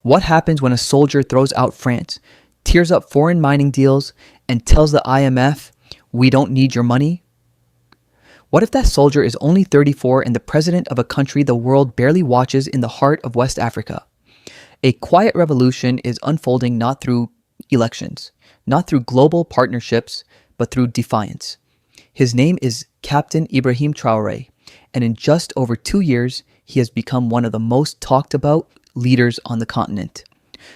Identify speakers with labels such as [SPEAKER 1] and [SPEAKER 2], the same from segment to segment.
[SPEAKER 1] What happens when a soldier throws out France, tears up foreign mining deals, and tells the IMF, "We don't need your money"? What if that soldier is only 34 and the president of a country the world barely watches in the heart of West Africa? A quiet revolution is unfolding not through elections, not through global partnerships, but through defiance. His name is Captain Ibrahim Traoré, and in just over 2 years, he has become one of the most talked about leaders on the continent.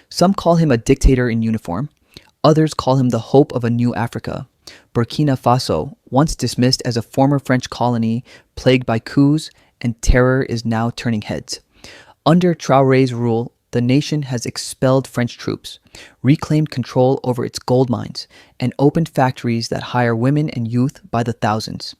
[SPEAKER 1] Some call him a dictator in uniform. Others call him the hope of a new Africa. Burkina Faso, once dismissed as a former French colony plagued by coups and terror, is now turning heads. Under Traoré's rule, the nation has expelled French troops, reclaimed control over its gold mines, and opened factories that hire women and youth by the thousands.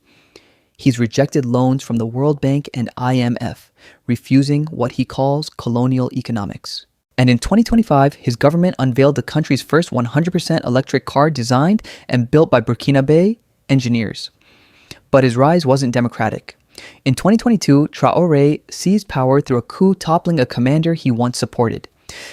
[SPEAKER 1] He's rejected loans from the World Bank and IMF, refusing what he calls colonial economics. And in 2025, his government unveiled the country's first 100% electric car designed and built by Burkinabe engineers. But his rise wasn't democratic. In 2022, Traoré seized power through a coup toppling a commander he once supported.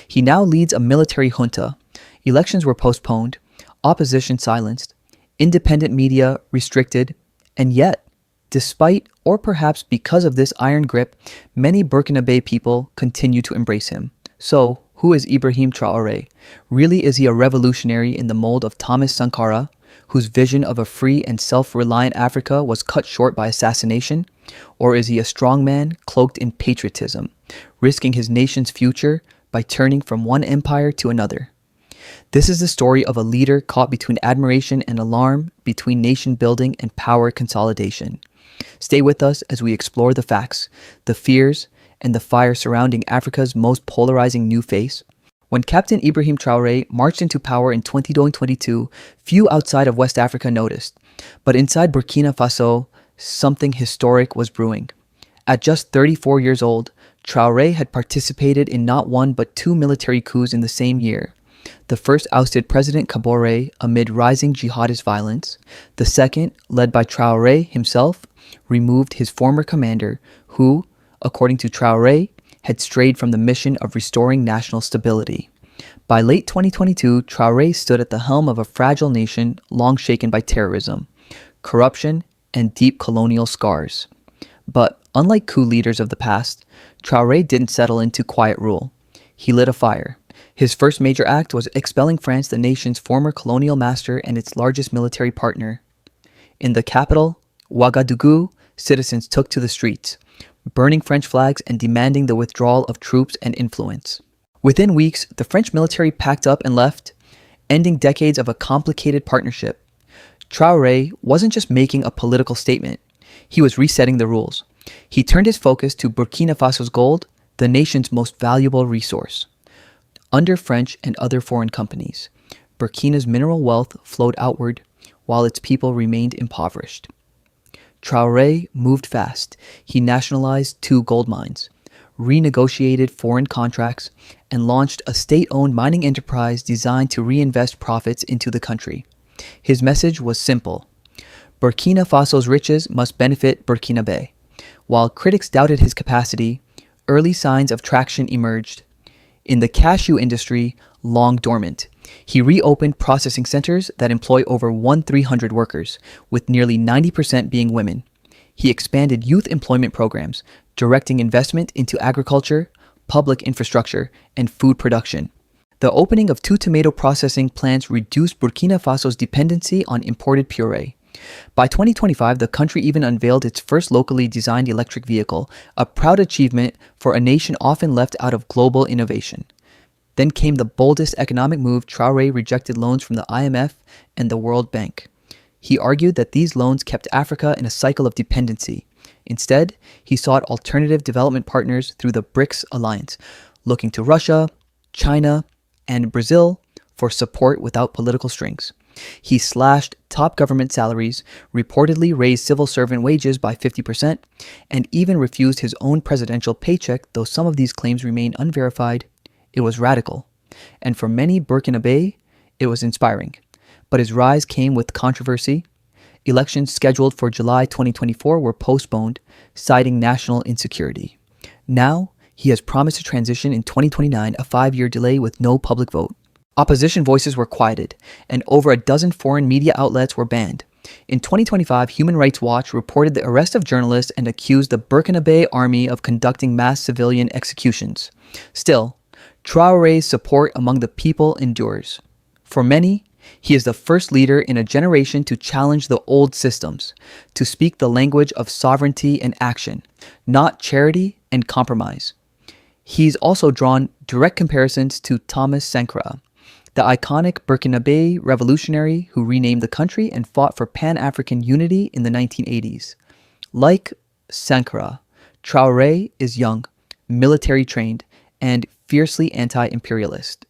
[SPEAKER 1] He now leads a military junta. Elections were postponed, opposition silenced, independent media restricted, and yet, despite or perhaps because of this iron grip, many Burkinabe people continue to embrace him. So, who is Ibrahim Traoré? Really, is he a revolutionary in the mold of Thomas Sankara, whose vision of a free and self-reliant Africa was cut short by assassination? Or is he a strongman cloaked in patriotism, risking his nation's future by turning from one empire to another? This is the story of a leader caught between admiration and alarm, between nation building and power consolidation. Stay with us as we explore the facts, the fears, and the fire surrounding Africa's most polarizing new face. When Captain Ibrahim Traoré marched into power in 2022, few outside of West Africa noticed. But inside Burkina Faso, something historic was brewing. At just 34 years old, Traoré had participated in not one but two military coups in the same year. The first ousted President Kabore amid rising jihadist violence. The second, led by Traoré himself, removed his former commander, who, according to Traoré, had strayed from the mission of restoring national stability. By late 2022, Traoré stood at the helm of a fragile nation long shaken by terrorism, corruption, and deep colonial scars. But unlike coup leaders of the past, Traoré didn't settle into quiet rule. He lit a fire. His first major act was expelling France, the nation's former colonial master and its largest military partner. In the capital, Ouagadougou, citizens took to the streets, burning French flags and demanding the withdrawal of troops and influence. Within weeks, the French military packed up and left, ending decades of a complicated partnership. Traoré wasn't just making a political statement, he was resetting the rules. He turned his focus to Burkina Faso's gold, the nation's most valuable resource. Under French and other foreign companies, Burkina's mineral wealth flowed outward while its people remained impoverished. Traoré moved fast. He nationalized 2 gold mines, renegotiated foreign contracts, and launched a state-owned mining enterprise designed to reinvest profits into the country. His message was simple. Burkina Faso's riches must benefit Burkinabe. While critics doubted his capacity, early signs of traction emerged. In the cashew industry, long dormant, he reopened processing centers that employ over 1,300 workers, with nearly 90% being women. He expanded youth employment programs, directing investment into agriculture, public infrastructure, and food production. The opening of 2 tomato processing plants reduced Burkina Faso's dependency on imported puree. By 2025, the country even unveiled its first locally designed electric vehicle, a proud achievement for a nation often left out of global innovation. Then came the boldest economic move. Traoré rejected loans from the IMF and the World Bank. He argued that these loans kept Africa in a cycle of dependency. Instead, he sought alternative development partners through the BRICS alliance, looking to Russia, China, and Brazil for support without political strings. He slashed top government salaries, reportedly raised civil servant wages by 50%, and even refused his own presidential paycheck, though some of these claims remain unverified. It was radical, and for many Burkinabe, it was inspiring. But his rise came with controversy. Elections scheduled for July 2024 were postponed, citing national insecurity. Now, He has promised to transition in 2029, a 5-year delay with no public vote. Opposition voices were quieted, and over a dozen foreign media outlets were banned. In 2025, Human Rights Watch reported the arrest of journalists and accused the Burkina Faso army of conducting mass civilian executions. Still, Traoré's support among the people endures. For many, he is the first leader in a generation to challenge the old systems, to speak the language of sovereignty and action, not charity and compromise. He's also drawn direct comparisons to Thomas Sankara, the iconic Burkina Faso revolutionary who renamed the country and fought for Pan-African unity in the 1980s. Like Sankara, Traoré is young, military-trained, and fiercely anti-imperialist.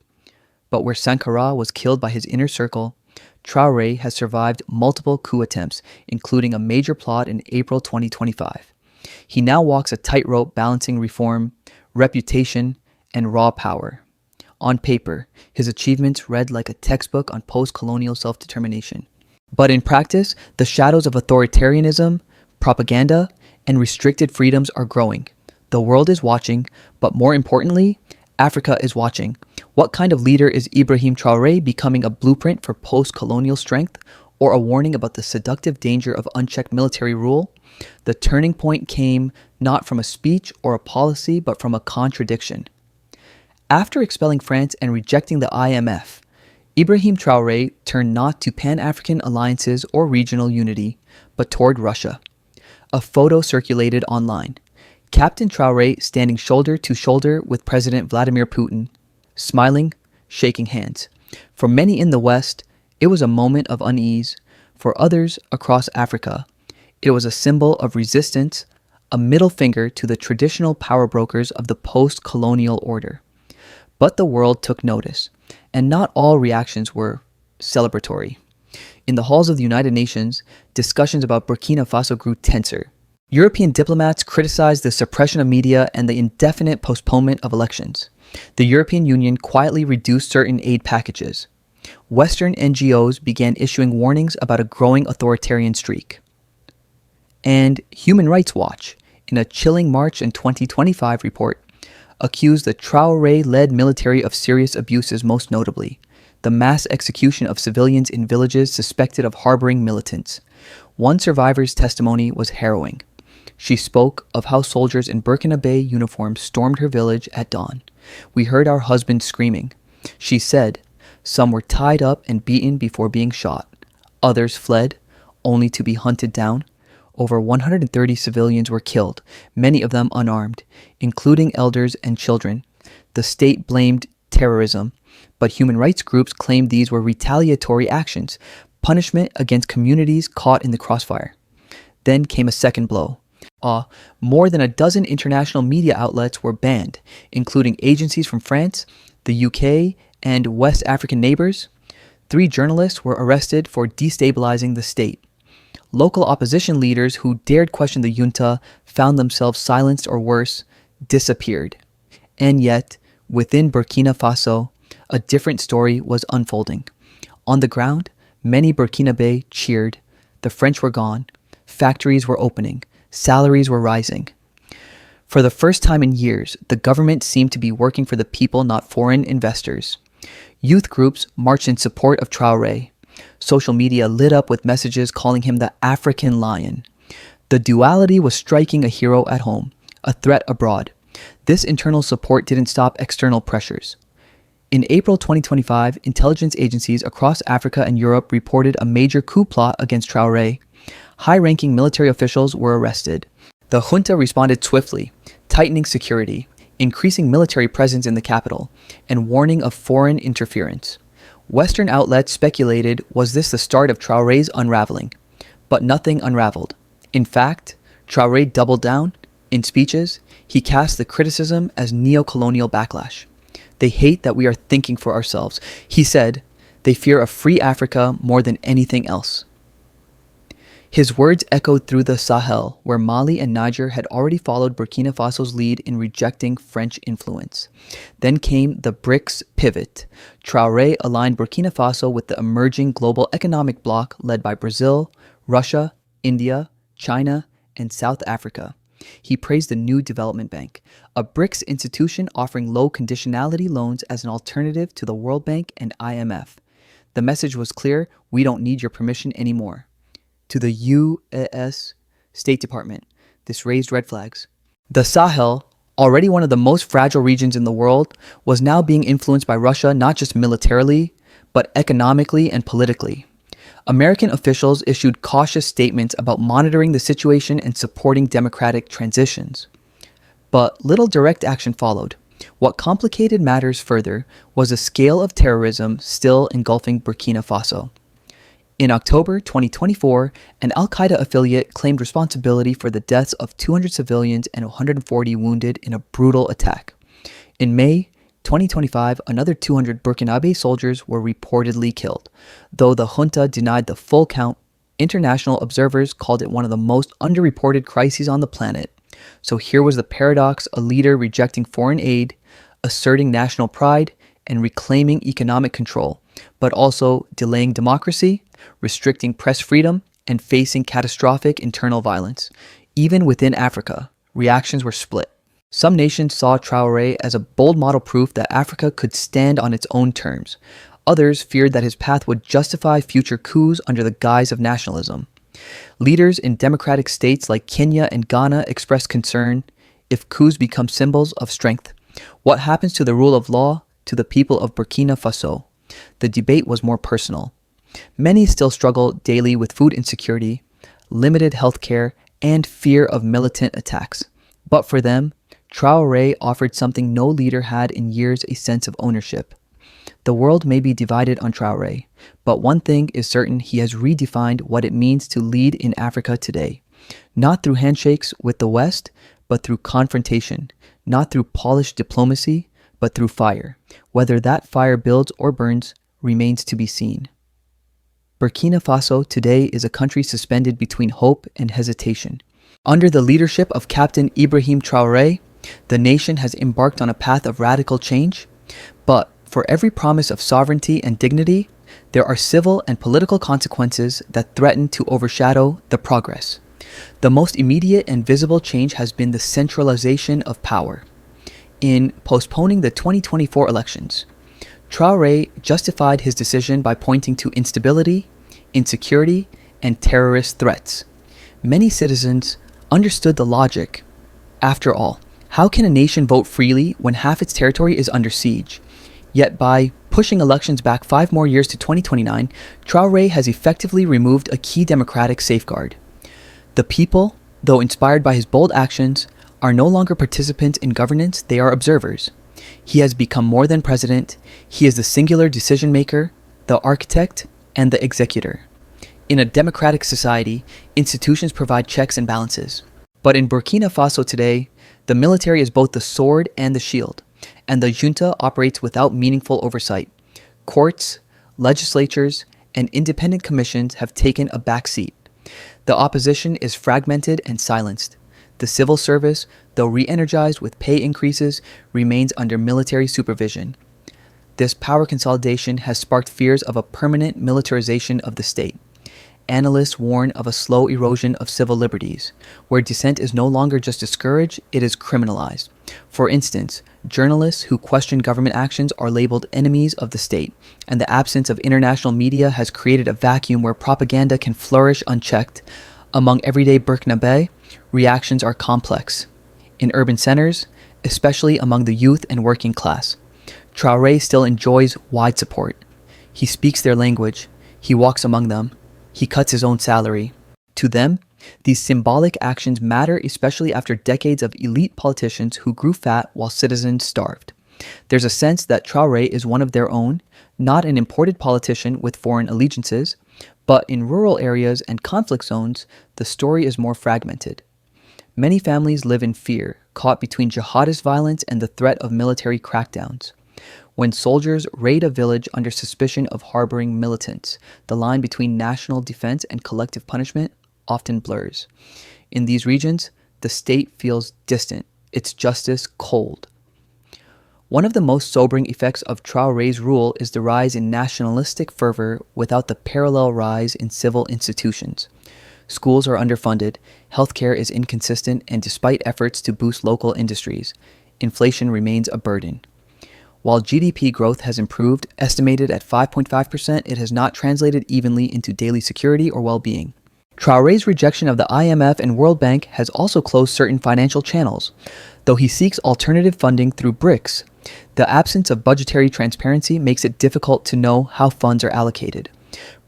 [SPEAKER 1] But where Sankara was killed by his inner circle, Traoré has survived multiple coup attempts, including a major plot in April 2025. He now walks a tightrope balancing reform, reputation, and raw power. On paper, his achievements read like a textbook on post-colonial self-determination. But in practice, the shadows of authoritarianism, propaganda, and restricted freedoms are growing. The world is watching, but more importantly, Africa is watching. What kind of leader is Ibrahim Traoré, becoming a blueprint for post-colonial strength, or a warning about the seductive danger of unchecked military rule? The turning point came not from a speech or a policy, but from a contradiction. After expelling France and rejecting the IMF, Ibrahim Traoré turned not to Pan-African alliances or regional unity, but toward Russia. A photo circulated online. Captain Traoré standing shoulder to shoulder with President Vladimir Putin, smiling, shaking hands. For many in the West, it was a moment of unease. For others across Africa, it was a symbol of resistance, a middle finger to the traditional power brokers of the post-colonial order. But the world took notice, and not all reactions were celebratory. In the halls of the United Nations, discussions about Burkina Faso grew tenser. European diplomats criticized the suppression of media and the indefinite postponement of elections. The European Union quietly reduced certain aid packages. Western NGOs began issuing warnings about a growing authoritarian streak. And Human Rights Watch, in a chilling March 2025 report, accused the Traoré-led military of serious abuses, most notably the mass execution of civilians in villages suspected of harboring militants. One survivor's testimony was harrowing. She spoke of how soldiers in Burkina Faso uniforms stormed her village at dawn. "We heard our husbands screaming." She said, "Some were tied up and beaten before being shot. Others fled, only to be hunted down. Over 130 civilians were killed, many of them unarmed, including elders and children. The state blamed terrorism, but human rights groups claimed these were retaliatory actions, punishment against communities caught in the crossfire." Then came a second blow. More than a dozen international media outlets were banned, including agencies from France, the UK, and West African neighbors. 3 journalists were arrested for destabilizing the state. Local opposition leaders who dared question the junta found themselves silenced or worse, disappeared. And yet, within Burkina Faso, a different story was unfolding. On the ground, many Burkina Faso cheered. The French were gone. Factories were opening. Salaries were rising. For the first time in years, the government seemed to be working for the people, not foreign investors. Youth groups marched in support of Traoré. Social media lit up with messages calling him the African lion. The duality was striking a hero at home, a threat abroad. This internal support didn't stop external pressures. In April 2025, intelligence agencies across Africa and Europe reported a major coup plot against Traoré. High-ranking military officials were arrested. The junta responded swiftly, tightening security, increasing military presence in the capital, and warning of foreign interference. Western outlets speculated, was this the start of Traoré's unraveling? But nothing unraveled. In fact, Traoré doubled down. In speeches, he cast the criticism as neo-colonial backlash. "They hate that we are thinking for ourselves," he said. "They fear a free Africa more than anything else." His words echoed through the Sahel, where Mali and Niger had already followed Burkina Faso's lead in rejecting French influence. Then came the BRICS pivot. Traoré aligned Burkina Faso with the emerging global economic bloc led by Brazil, Russia, India, China, and South Africa. He praised the new development bank, a BRICS institution offering low conditionality loans as an alternative to the World Bank and IMF. The message was clear: we don't need your permission anymore. To the U.S. State Department, this raised red flags. The Sahel, already one of the most fragile regions in the world, was now being influenced by Russia not just militarily, but economically and politically. American officials issued cautious statements about monitoring the situation and supporting democratic transitions. But little direct action followed. What complicated matters further was the scale of terrorism still engulfing Burkina Faso. In October 2024, an al-Qaeda affiliate claimed responsibility for the deaths of 200 civilians and 140 wounded in a brutal attack. In May 2025, another 200 Burkinabe soldiers were reportedly killed. Though the junta denied the full count, international observers called it one of the most underreported crises on the planet. So here was the paradox: a leader rejecting foreign aid, asserting national pride, and reclaiming economic control, but also delaying democracy, restricting press freedom, and facing catastrophic internal violence. Even within Africa, reactions were split. Some nations saw Traoré as a bold model proof that Africa could stand on its own terms. Others feared that his path would justify future coups under the guise of nationalism. Leaders in democratic states like Kenya and Ghana expressed concern: if coups become symbols of strength, what happens to the rule of law, to the people of Burkina Faso? The debate was more personal. Many still struggle daily with food insecurity, limited health care, and fear of militant attacks. But for them, Traoré offered something no leader had in years: a sense of ownership. The world may be divided on Traoré, but one thing is certain: he has redefined what it means to lead in Africa today. Not through handshakes with the West, but through confrontation. Not through polished diplomacy, but through fire. Whether that fire builds or burns remains to be seen. Burkina Faso today is a country suspended between hope and hesitation. Under the leadership of Captain Ibrahim Traoré, the nation has embarked on a path of radical change. But for every promise of sovereignty and dignity, there are civil and political consequences that threaten to overshadow the progress. The most immediate and visible change has been the centralization of power. In postponing the 2024 elections, Traoré justified his decision by pointing to instability, insecurity, and terrorist threats. Many citizens understood the logic. After all, how can a nation vote freely when half its territory is under siege? Yet by pushing elections back 5 more years to 2029, Traoré has effectively removed a key democratic safeguard. The people, though inspired by his bold actions, are no longer participants in governance, they are observers. He has become more than president. He is the singular decision maker, the architect, and the executor. In a democratic society, institutions provide checks and balances. But in Burkina Faso today, the military is both the sword and the shield, and the junta operates without meaningful oversight. Courts, legislatures, and independent commissions have taken a back seat. The opposition is fragmented and silenced. The civil service, though re-energized with pay increases, remains under military supervision. This power consolidation has sparked fears of a permanent militarization of the state. Analysts warn of a slow erosion of civil liberties, where dissent is no longer just discouraged, it is criminalized. For instance, journalists who question government actions are labeled enemies of the state, and the absence of international media has created a vacuum where propaganda can flourish unchecked. Among everyday Burkinabe, reactions are complex. In urban centers, especially among the youth and working class, Traoré still enjoys wide support. He speaks their language. He walks among them. He cuts his own salary. To them, these symbolic actions matter, especially after decades of elite politicians who grew fat while citizens starved. There's a sense that Traoré is one of their own, not an imported politician with foreign allegiances, but in rural areas and conflict zones, the story is more fragmented. Many families live in fear, caught between jihadist violence and the threat of military crackdowns. When soldiers raid a village under suspicion of harboring militants, the line between national defense and collective punishment often blurs. In these regions, the state feels distant, its justice cold. One of the most sobering effects of Traoré's rule is the rise in nationalistic fervor without the parallel rise in civil institutions. Schools are underfunded, healthcare is inconsistent, and despite efforts to boost local industries, inflation remains a burden. While GDP growth has improved, estimated at 5.5%, it has not translated evenly into daily security or well-being. Traoré's rejection of the IMF and World Bank has also closed certain financial channels, though he seeks alternative funding through BRICS. The absence of budgetary transparency makes it difficult to know how funds are allocated.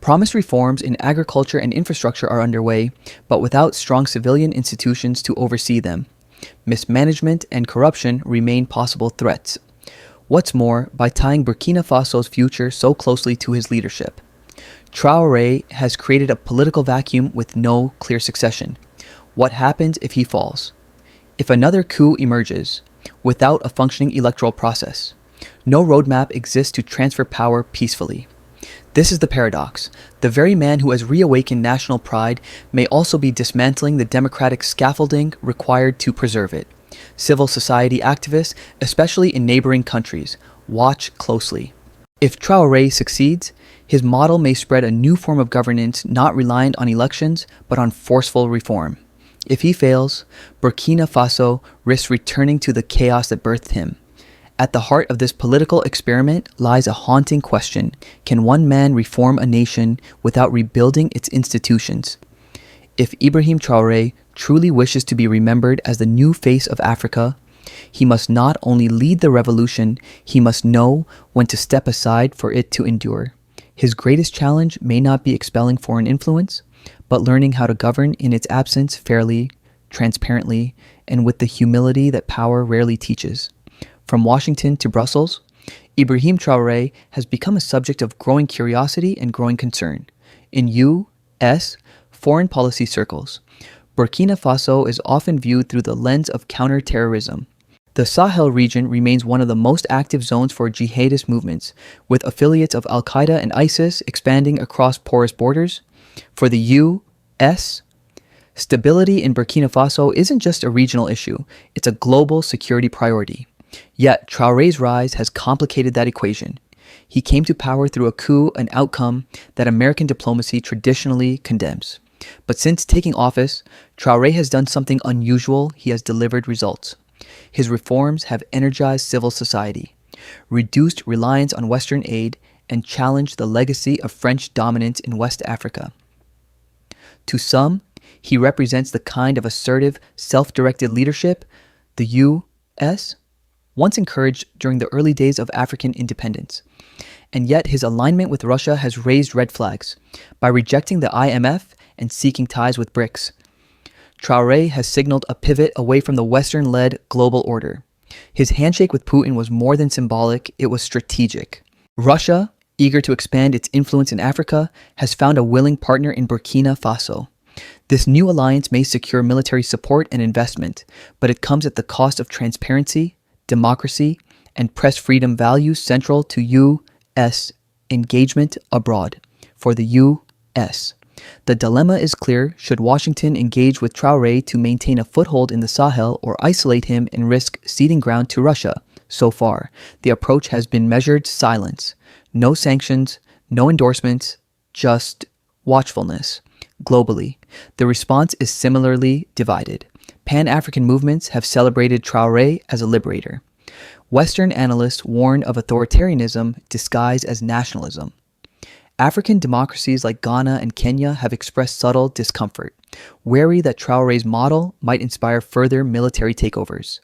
[SPEAKER 1] Promised reforms in agriculture and infrastructure are underway, but without strong civilian institutions to oversee them. Mismanagement and corruption remain possible threats. What's more, by tying Burkina Faso's future so closely to his leadership, Traoré has created a political vacuum with no clear succession. What happens if he falls? If another coup emerges, without a functioning electoral process, no roadmap exists to transfer power peacefully. This is the paradox. The very man who has reawakened national pride may also be dismantling the democratic scaffolding required to preserve it. Civil society activists, especially in neighboring countries, watch closely. If Traoré succeeds, his model may spread a new form of governance not reliant on elections, but on forceful reform. If he fails, Burkina Faso risks returning to the chaos that birthed him. At the heart of this political experiment lies a haunting question: can one man reform a nation without rebuilding its institutions? If Ibrahim Traoré truly wishes to be remembered as the new face of Africa, he must not only lead the revolution, he must know when to step aside for it to endure. His greatest challenge may not be expelling foreign influence, but learning how to govern in its absence fairly, transparently, and with the humility that power rarely teaches. From Washington to Brussels, Ibrahim Traoré has become a subject of growing curiosity and growing concern. In U.S. foreign policy circles, Burkina Faso is often viewed through the lens of counterterrorism. The Sahel region remains one of the most active zones for jihadist movements, with affiliates of Al-Qaeda and ISIS expanding across porous borders. For the U.S., stability in Burkina Faso isn't just a regional issue, it's a global security priority. Yet, Traoré's rise has complicated that equation. He came to power through a coup, an outcome that American diplomacy traditionally condemns. But since taking office, Traoré has done something unusual. He has delivered results. His reforms have energized civil society, reduced reliance on Western aid, and challenged the legacy of French dominance in West Africa. To some, he represents the kind of assertive, self-directed leadership the U.S. once encouraged during the early days of African independence. And yet his alignment with Russia has raised red flags. By rejecting the IMF and seeking ties with BRICS, Traoré has signaled a pivot away from the Western-led global order. His handshake with Putin was more than symbolic, it was strategic. Russia, eager to expand its influence in Africa, has found a willing partner in Burkina Faso. This new alliance may secure military support and investment, but it comes at the cost of transparency, democracy, and press freedom values central to U.S. engagement abroad. For the U.S., the dilemma is clear. Should Washington engage with Traoré to maintain a foothold in the Sahel or isolate him and risk ceding ground to Russia? So far, the approach has been measured silence. No sanctions, no endorsements, just watchfulness. Globally, the response is similarly divided. Pan-African movements have celebrated Traoré as a liberator. Western analysts warn of authoritarianism disguised as nationalism. African democracies like Ghana and Kenya have expressed subtle discomfort, wary that Traoré's model might inspire further military takeovers.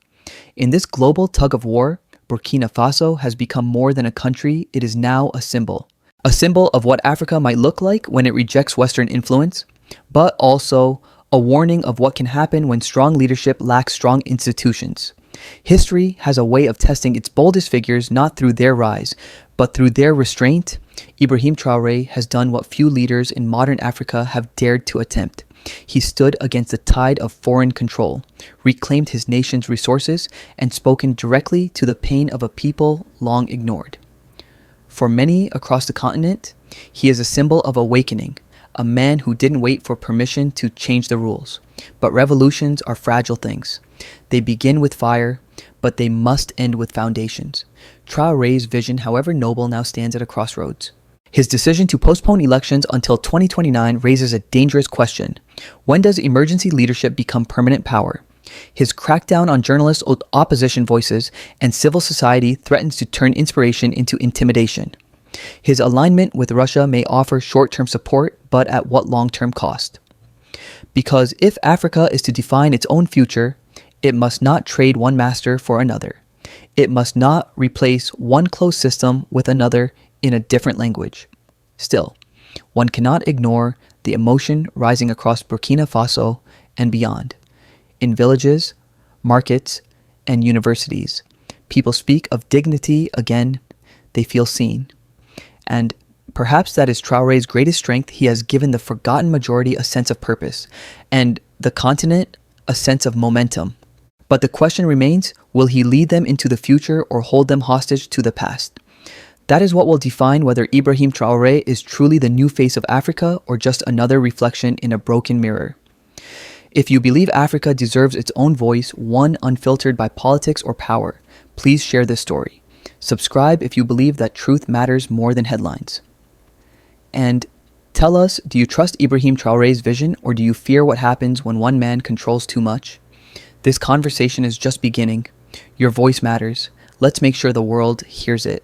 [SPEAKER 1] In this global tug-of-war, Burkina Faso has become more than a country, it is now a symbol. A symbol of what Africa might look like when it rejects Western influence, but also a warning of what can happen when strong leadership lacks strong institutions. History has a way of testing its boldest figures not through their rise, but through their restraint. Ibrahim Traoré has done what few leaders in modern Africa have dared to attempt. He stood against the tide of foreign control, reclaimed his nation's resources, and spoken directly to the pain of a people long ignored. For many across the continent, he is a symbol of awakening, a man who didn't wait for permission to change the rules. But revolutions are fragile things. They begin with fire, but they must end with foundations. Traoré's vision, however noble, now stands at a crossroads. His decision to postpone elections until 2029 raises a dangerous question. When does emergency leadership become permanent power? His crackdown on journalists, opposition voices, and civil society threatens to turn inspiration into intimidation. His alignment with Russia may offer short-term support, but at what long-term cost? Because if Africa is to define its own future, it must not trade one master for another. It must not replace one closed system with another in a different language. Still, one cannot ignore the emotion rising across Burkina Faso and beyond. In villages, markets, and universities, people speak of dignity again. They feel seen. And perhaps that is Traoré's greatest strength. He has given the forgotten majority a sense of purpose, and the continent a sense of momentum. But the question remains, will he lead them into the future or hold them hostage to the past? That is what will define whether Ibrahim Traoré is truly the new face of Africa or just another reflection in a broken mirror. If you believe Africa deserves its own voice, one unfiltered by politics or power, please share this story. Subscribe if you believe that truth matters more than headlines. And tell us, do you trust Ibrahim Traoré's vision, or do you fear what happens when one man controls too much? This conversation is just beginning. Your voice matters. Let's make sure the world hears it.